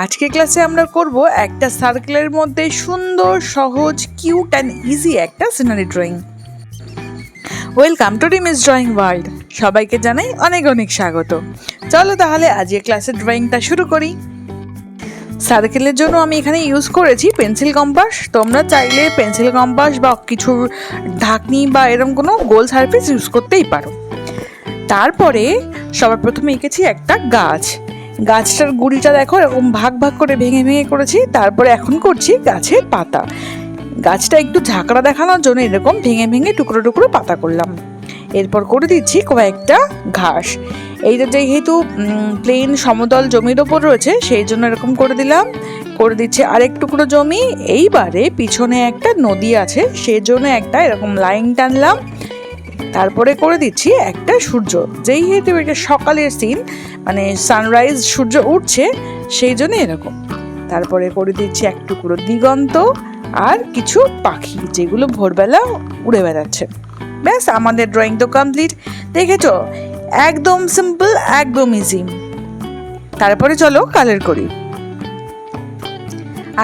আজকে ক্লাসে আমরা করব একটা সার্কেলের মধ্যে সুন্দর সহজ কিউট অ্যান্ড ইজি একটা scenery drawing. Welcome to রিমিস drawing world. সবাইকে জানাই অনেক অনেক স্বাগত। চলো তাহলে আজকে ক্লাসের ড্রয়িংটা শুরু করি। সার্কেলের জন্য আমি এখানে ইউজ করেছি পেন্সিল কম্পাস। তোমরা চাইলে পেন্সিল কম্পাস বা কিছু ঢাকনি বা এরকম কোনো গোল সারফেস ইউজ করতেই পারো। তারপরে সবার প্রথমে এঁকেছি একটা গাছ। গাছটার গুড়িটা দেখো এরকম ভাগ ভাগ করে ভেঙে ভেঙে করেছি। তারপরে এখন করছি গাছের পাতা। গাছটা একটু ঝাঁকড়া দেখানোর জন্য এরকম ভেঙে ভেঙে টুকরো টুকরো পাতা করলাম। এরপর করে দিচ্ছি কয়েকটা ঘাস। এইটা যেহেতু প্লেন সমতল জমির ওপর রয়েছে সেই জন্য এরকম করে দিলাম। করে দিচ্ছি আরেক টুকরো জমি। এইবারে পিছনে একটা নদী আছে সেই জন্য একটা এরকম লাইন টানলাম। তারপরে করে দিচ্ছি একটা সূর্য, যেহেতু এটা সকালের সিন, মানে সানরাইজ, সূর্য উঠছে সেই জন্য এরকম। তারপরে করে দিচ্ছি এক টুকরো দিগন্ত আর কিছু পাখি যেগুলো ভোরবেলা উড়ে বেড়াচ্ছে। ব্যাস, আমাদের ড্রয়িং তো কমপ্লিট। দেখেছো, একদম সিম্পল, একদম ইজি। তারপরে চলো কালার করি।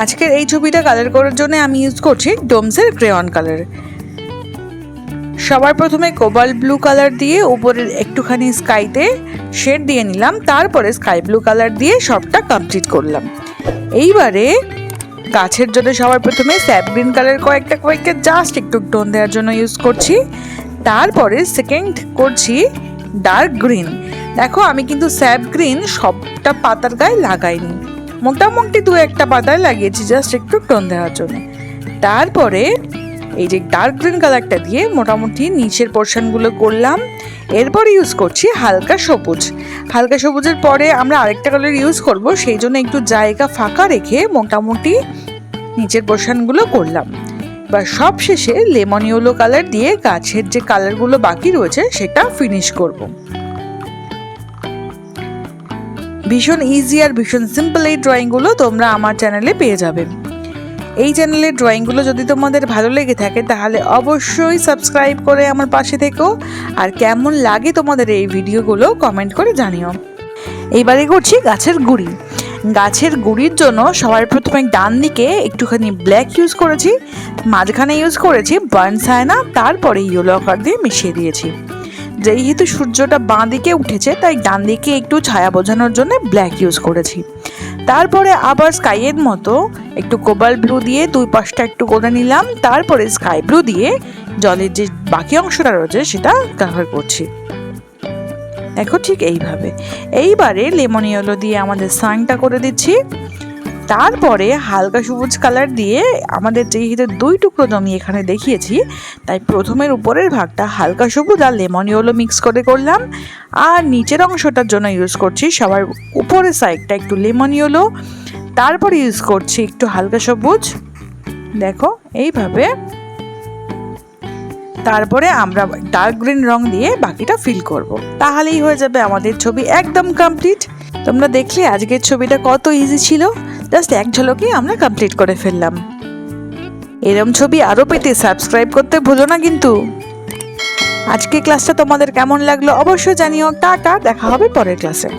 আজকের এই ছবিটা কালার করার জন্য আমি ইউজ করছি ডোমসের ক্রেয়ন কালার। সবার প্রথমে কোবাল্ট ব্লু কালার দিয়ে উপরের একটুখানি স্কাইতে শেড দিয়ে নিলাম। তারপরে স্কাই ব্লু কালার দিয়ে সবটা কমপ্লিট করলাম। এইবারে গাছের জন্য সবার প্রথমে স্যাপ গ্রিন কালার কয়েকটা জাস্ট একটু টোন দেওয়ার জন্য ইউজ করছি। তারপরে সেকেন্ড করছি ডার্ক গ্রিন। দেখো আমি কিন্তু স্যাপ গ্রিন সবটা পাতার গায়ে লাগাইনি, মোটামুটি দু একটা পাতায় লাগিয়েছি জাস্ট একটু টোন দেওয়ার জন্য। তারপরে এই যে ডার্ক গ্রিন কালারটা দিয়ে মোটামুটি নিচের পোর্শনগুলো করলাম। এরপর ইউজ করছি হালকা সবুজ। হালকা সবুজের পরে আমরা আরেকটা কালার ইউজ করব, সেই জন্য একটু জায়গা ফাঁকা রেখে মোটামুটি নিচের পোর্শনগুলো করলাম। এবার সব শেষে লেমন ইয়েলো কালার দিয়ে গাছের যে কালারগুলো বাকি রয়েছে সেটা ফিনিশ করব। ভীষণ ইজি আর ভীষণ সিম্পল এই ড্রয়িংগুলো তোমরা আমার চ্যানেলে পেয়ে যাবে। এই চ্যানেলের ড্রয়িংগুলো যদি তোমাদের ভালো লেগে থাকে তাহলে অবশ্যই সাবস্ক্রাইব করে আমার পাশে থেকো। আর কেমন লাগে তোমাদের এই ভিডিওগুলো কমেন্ট করে জানিও। এইবারে করছি গাছের গুড়ি। গাছের গুড়ির জন্য সবার প্রথমে ডান দিকে একটুখানি ব্ল্যাক ইউজ করেছি, মাঝখানে ইউজ করেছি বার্ন সায়ানা, তারপরে ইয়েলো কালার দিয়ে মিশিয়ে দিয়েছি। যেহেতু সূর্যটা বাঁ দিকে উঠেছে তাই ডান দিকে একটু ছায়া বোঝানোর জন্য ব্ল্যাক ইউজ করেছি। তারপরে আবার স্কাইয়ের মতো একটু কোবাল্ট ব্লু দিয়ে দুই পাশটা একটু করে নিলাম। তারপরে স্কাই ব্লু দিয়ে জলের যে বাকি অংশটা রয়েছে সেটা কভার করছি। দেখো ঠিক এইভাবে। এইবারে লেমন ইয়েলো দিয়ে আমাদের সানটা করে দিচ্ছি। তারপরে হালকা সবুজ কালার দিয়ে আমাদের যেহেতু দুই টুকরো জমি এখানে দেখিয়েছি তাই প্রথমের উপরের ভাগটা হালকা সবুজ আর লেমন ইয়েলো মিক্স করে করলাম। আর নিচের অংশটার জন্য ইউজ করছি সবার উপরের সাইডটা একটু লেমন ইয়েলো, তারপরে ইউজ করছি একটু হালকা সবুজ। দেখো এইভাবে। তারপরে আমরা ডার্ক গ্রিন রং দিয়ে বাকিটা ফিল করব। তাহলেই হয়ে যাবে আমাদের ছবি একদম কমপ্লিট। তোমরা দেখলে আজকের ছবিটা কত ইজি ছিল, জাস্ট এক ঝলকে আমরা কমপ্লিট করে ফেললাম। এরম ছবি আরও পেতে সাবস্ক্রাইব করতে ভুলো না কিন্তু। আজকে ক্লাসটা তোমাদের কেমন লাগলো অবশ্যই জানিও। টাটা, দেখা হবে পরের ক্লাসে।